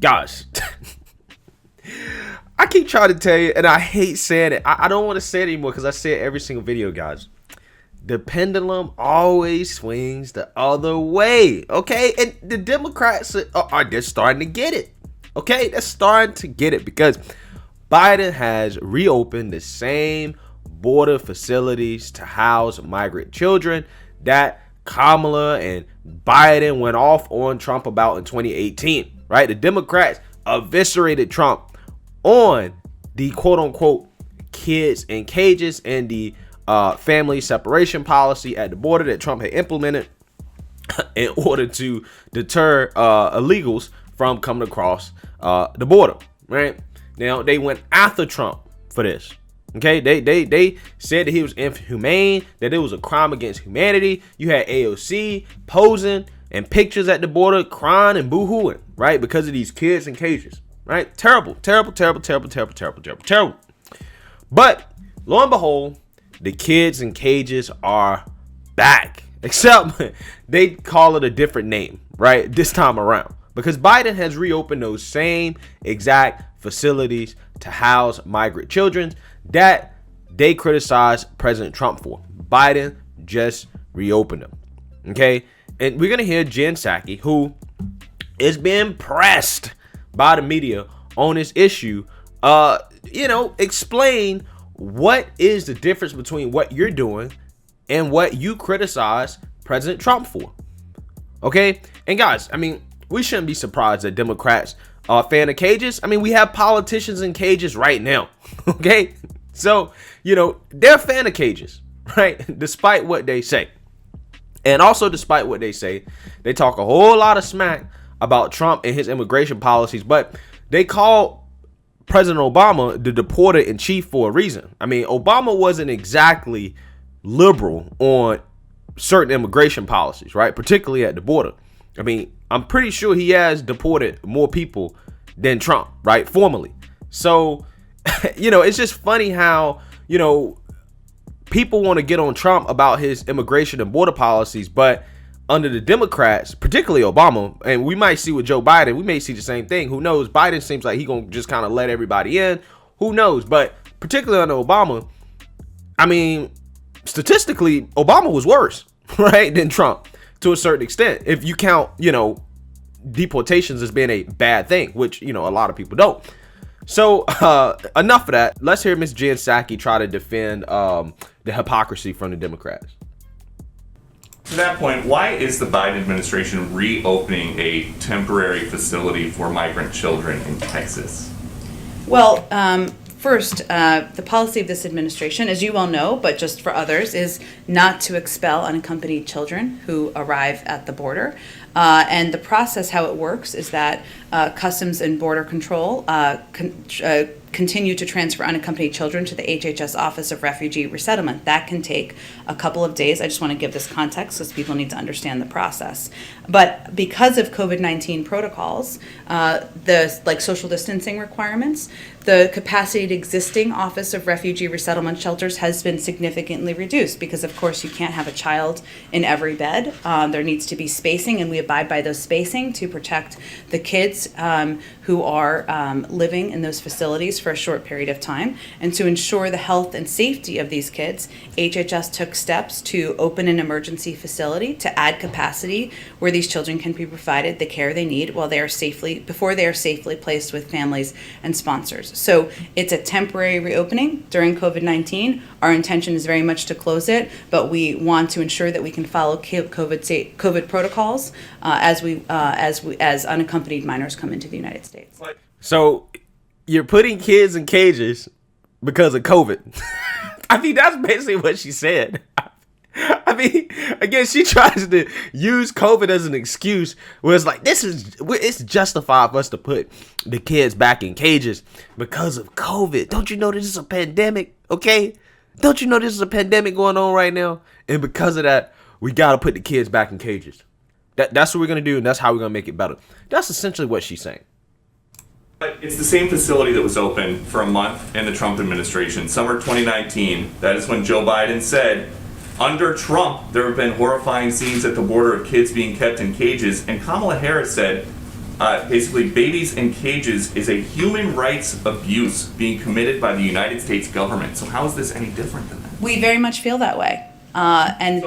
Gosh. I keep trying to tell you, and I hate saying it. I don't want to say it anymore because I say it every single video, guys. The pendulum always swings the other way, okay? And the Democrats are just starting to get it, okay? They're starting to get it because Biden has reopened the same border facilities to house migrant children that Kamala and Biden went off on Trump about in 2018, right? The Democrats eviscerated Trump on the quote-unquote kids in cages and the family separation policy at the border that Trump had implemented in order to deter illegals from coming across the border, right? Now, they went after Trump for this. Okay, they said that he was inhumane, that it was a crime against humanity. You had AOC posing and pictures at the border, crying and boo-hooing, right? Because of these kids in cages, right? Terrible. But lo and behold, the kids in cages are back. Except they call it a different name, right? This time around. Because Biden has reopened those same exact facilities to house migrant children that they criticized President Trump for. Biden just reopened them. Okay? And we're going to hear Jen Psaki, who is being pressed by the media on this issue, explain what is the difference between what you're doing and what you criticize President Trump for. Okay? And guys, I mean, we shouldn't be surprised that Democrats are a fan of cages. I mean, we have politicians in cages right now. Okay? So, they're a fan of cages, right? Despite what they say. And also, despite what they say, they talk a whole lot of smack about Trump and his immigration policies, but they call President Obama the deporter in chief for a reason. I mean, Obama wasn't exactly liberal on certain immigration policies, right? Particularly at the border. I mean, I'm pretty sure he has deported more people than Trump, right? Formally. So, it's just funny how, people want to get on Trump about his immigration and border policies, but under the Democrats, particularly Obama, and we might see with Joe Biden, we may see the same thing. Who knows? Biden seems like he's going to just kind of let everybody in. Who knows? But particularly under Obama, I mean, statistically, Obama was worse, right, than Trump to a certain extent. If you count, deportations as being a bad thing, which, a lot of people don't. So enough of that. Let's hear Ms. Jen Psaki try to defend the hypocrisy from the Democrats. To that point, why is the Biden administration reopening a temporary facility for migrant children in Texas? Well, first, the policy of this administration, as you well know, but just for others, is not to expel unaccompanied children who arrive at the border. And the process, how it works, is that Customs and Border Control continue to transfer unaccompanied children to the HHS Office of Refugee Resettlement. That can take a couple of days. I just want to give this context because people need to understand the process. But because of COVID-19 protocols, the social distancing requirements, the capacity of existing Office of Refugee Resettlement shelters has been significantly reduced because, of course, you can't have a child in every bed. There needs to be spacing, and we abide by those spacing to protect the kids who are living in those facilities for a short period of time. And to ensure the health and safety of these kids, HHS took steps to open an emergency facility to add capacity where these children can be provided the care they need before they are safely placed with families and sponsors. So it's a temporary reopening during COVID-19. Our intention is very much to close it, but we want to ensure that we can follow COVID protocols as unaccompanied minors come into the United States. So you're putting kids in cages because of COVID. I mean, that's basically what she said. I mean, again, she tries to use COVID as an excuse where it's like, it's justified for us to put the kids back in cages because of COVID. Don't you know this is a pandemic? Okay. Don't you know this is a pandemic going on right now? And because of that, we got to put the kids back in cages. That's what we're going to do. And that's how we're going to make it better. That's essentially what she's saying. But it's the same facility that was open for a month in the Trump administration, summer 2019. That is when Joe Biden said, under Trump, there have been horrifying scenes at the border of kids being kept in cages. And Kamala Harris said, basically babies in cages is a human rights abuse being committed by the United States government. So how is this any different than that? We very much feel that way. And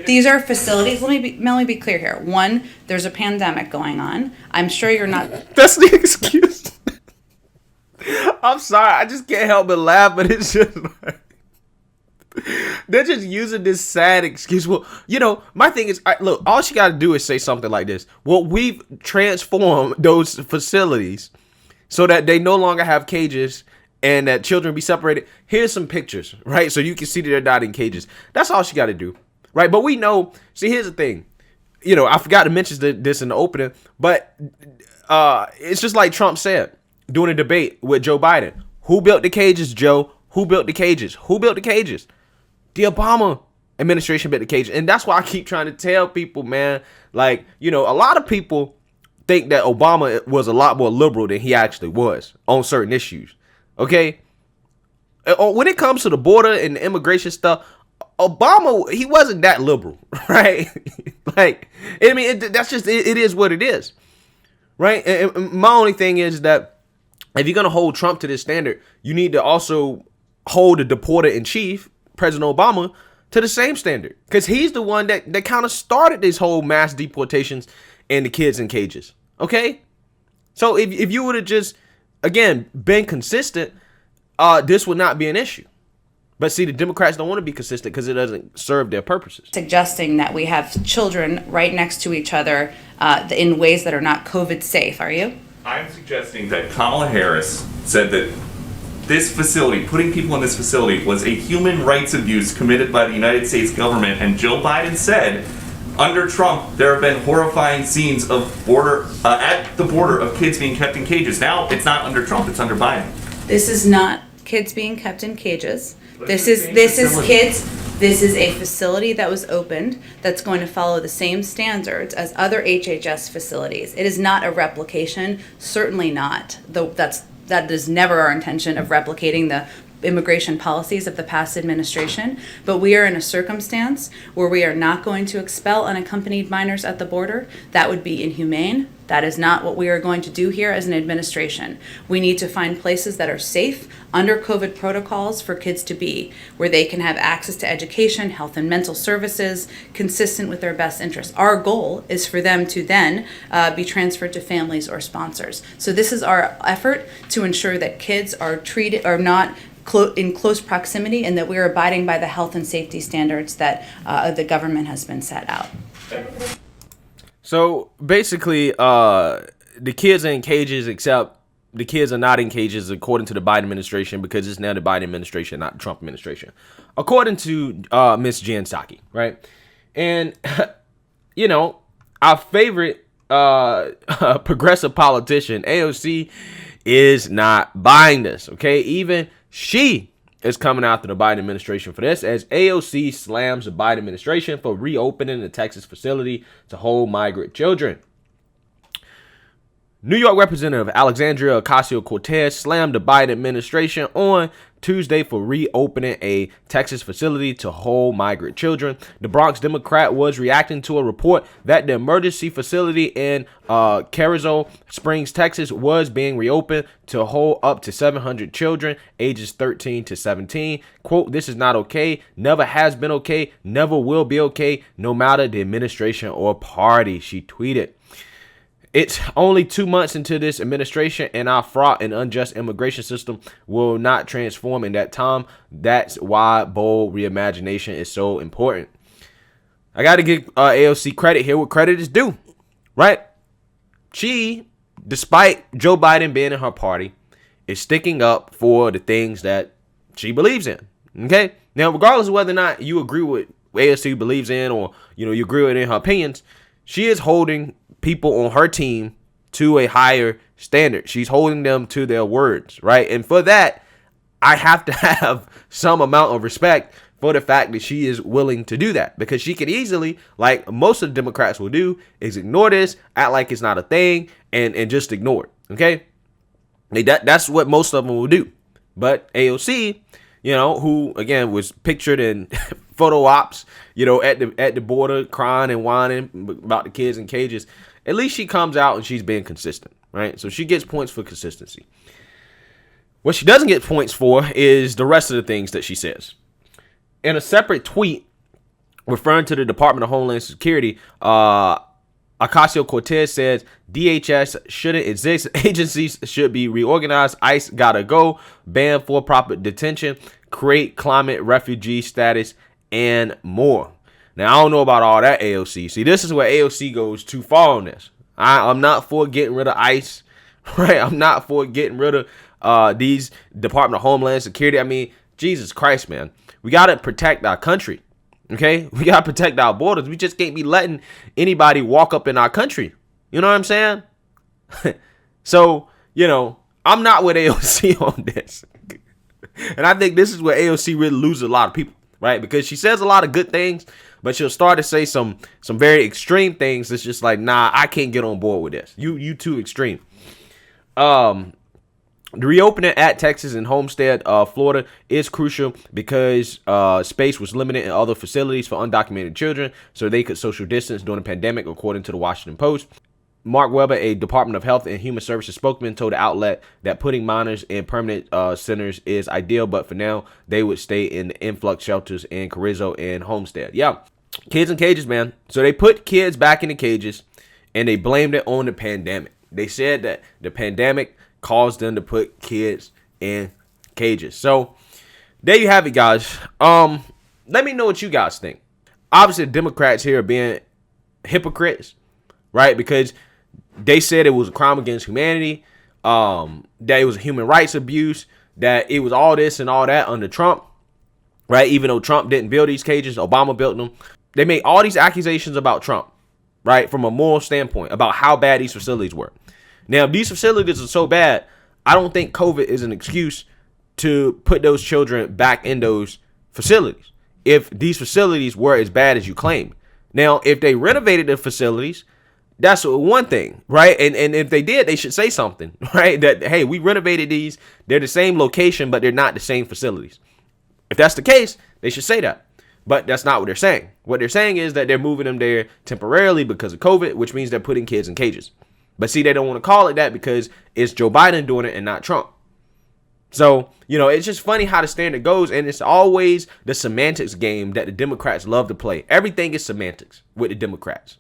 these are facilities. Let me be clear here. One, there's a pandemic going on. I'm sure you're not. That's the excuse. I'm sorry. I just can't help but laugh, but it's just like, they're just using this sad excuse. Well, my thing is, look, all she got to do is say something like this. Well, we've transformed those facilities so that they no longer have cages and that children be separated. Here's some pictures, right? So you can see that they're not in cages. That's all she got to do, right? But we know, see, here's the thing. I forgot to mention this in the opening, but it's just like Trump said during a debate with Joe Biden. Who built the cages, Joe? Who built the cages? Who built the cages? The Obama administration built the cages. And that's why I keep trying to tell people, man, like, a lot of people think that Obama was a lot more liberal than he actually was on certain issues. Okay? When it comes to the border and the immigration stuff, Obama, he wasn't that liberal, right? Like, I mean, that's just, it is what it is, right? And my only thing is that if you're going to hold Trump to this standard, you need to also hold the deporter in chief, President Obama, to the same standard. Because he's the one that kind of started this whole mass deportations and the kids in cages. Okay? So if you would have just, again, been consistent, this would not be an issue. But see, the Democrats don't want to be consistent because it doesn't serve their purposes. Suggesting that we have children right next to each other in ways that are not COVID safe, are you? I'm suggesting that Kamala Harris said that this facility, putting people in this facility, was a human rights abuse committed by the United States government. And Joe Biden said, under Trump, there have been horrifying scenes of at the border of kids being kept in cages. Now, it's not under Trump, it's under Biden. This is not kids being kept in cages. This is kids. This is a facility that was opened that's going to follow the same standards as other HHS facilities. It is not a replication, certainly not. That is never our intention of replicating the immigration policies of the past administration, but we are in a circumstance where we are not going to expel unaccompanied minors at the border. That would be inhumane. That is not what we are going to do here as an administration. We need to find places that are safe under COVID protocols for kids to be, where they can have access to education, health and mental services, consistent with their best interests. Our goal is for them to then be transferred to families or sponsors. So this is our effort to ensure that kids are not in close proximity and that we are abiding by the health and safety standards that the government has been set out. So basically, the kids are in cages, except the kids are not in cages according to the Biden administration, because it's now the Biden administration, not the Trump administration, according to Miss Jen Psaki, right? And our favorite progressive politician, AOC, is not buying this. Okay, even she is coming after the Biden administration for this, as AOC slams the Biden administration for reopening the Texas facility to hold migrant children. New York Representative Alexandria Ocasio-Cortez slammed the Biden administration on Tuesday for reopening a Texas facility to hold migrant children. The Bronx Democrat was reacting to a report that the emergency facility in Carrizo Springs, Texas, was being reopened to hold up to 700 children ages 13 to 17. Quote, "This is not okay, never has been okay, never will be okay, no matter the administration or party," she tweeted. "It's only 2 months into this administration, and our fraught and unjust immigration system will not transform in that time. That's why bold reimagination is so important." I got to give AOC credit here. What credit is due, right? She, despite Joe Biden being in her party, is sticking up for the things that she believes in. Okay? Now, regardless of whether or not you agree with what AOC believes in, or you agree with her opinions, she is holding people on her team to a higher standard. She's holding them to their words, right? And for that, I have to have some amount of respect for the fact that she is willing to do that, because she could easily, like most of the Democrats will do, is ignore this, act like it's not a thing, and just ignore it. Okay, that's what most of them will do. But AOC, who again was pictured in photo ops, at the border crying and whining about the kids in cages, at least she comes out and she's being consistent, right? So she gets points for consistency. What she doesn't get points for is the rest of the things that she says. In a separate tweet referring to the Department of Homeland Security, Ocasio-Cortez says DHS shouldn't exist. Agencies should be reorganized. ICE gotta go. Ban for-profit detention. Create climate refugee status and more. Now, I don't know about all that, AOC. See, this is where AOC goes too far on this. I'm not for getting rid of ICE, right? I'm not for getting rid of these Department of Homeland Security. I mean, Jesus Christ, man. We got to protect our country, okay? We got to protect our borders. We just can't be letting anybody walk up in our country. You know what I'm saying? So, you know, I'm not with AOC on this. And I think this is where AOC really loses a lot of people, right? Because she says a lot of good things, but she'll start to say some very extreme things that's just like, nah, I can't get on board with this. You too extreme. The reopening at Texas and Homestead, Florida is crucial because space was limited in other facilities for undocumented children so they could social distance during the pandemic, according to the Washington Post. Mark Weber, a Department of Health and Human Services spokesman, told the outlet that putting minors in permanent centers is ideal, but for now, they would stay in the influx shelters in Carrizo and Homestead. Yeah, kids in cages, man. So they put kids back in the cages, and they blamed it on the pandemic. They said that the pandemic caused them to put kids in cages. So there you have it, guys. Let me know what you guys think. Obviously, the Democrats here are being hypocrites, right? Because they said it was a crime against humanity, that it was a human rights abuse, that it was all this and all that under Trump, right? Even though Trump didn't build these cages, Obama built them. They made all these accusations about Trump, right? From a moral standpoint about how bad these facilities were. Now, if these facilities are so bad, I don't think COVID is an excuse to put those children back in those facilities. If these facilities were as bad as you claim. Now, if they renovated the facilities, that's one thing, right? And if they did, they should say something, right? That, hey, we renovated these. They're the same location, but they're not the same facilities. If that's the case, they should say that. But that's not what they're saying. What they're saying is that they're moving them there temporarily because of COVID, which means they're putting kids in cages. But see, they don't want to call it that because it's Joe Biden doing it and not Trump. So, you know, it's just funny how the standard goes. And it's always the semantics game that the Democrats love to play. Everything is semantics with the Democrats.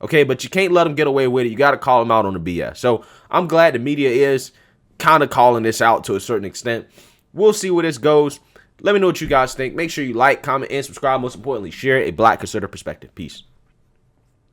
Okay, but you can't let them get away with it. You got to call them out on the BS. So I'm glad the media is kind of calling this out to a certain extent. We'll see where this goes. Let me know what you guys think. Make sure you like, comment, and subscribe. Most importantly, share a Black conservative perspective. Peace.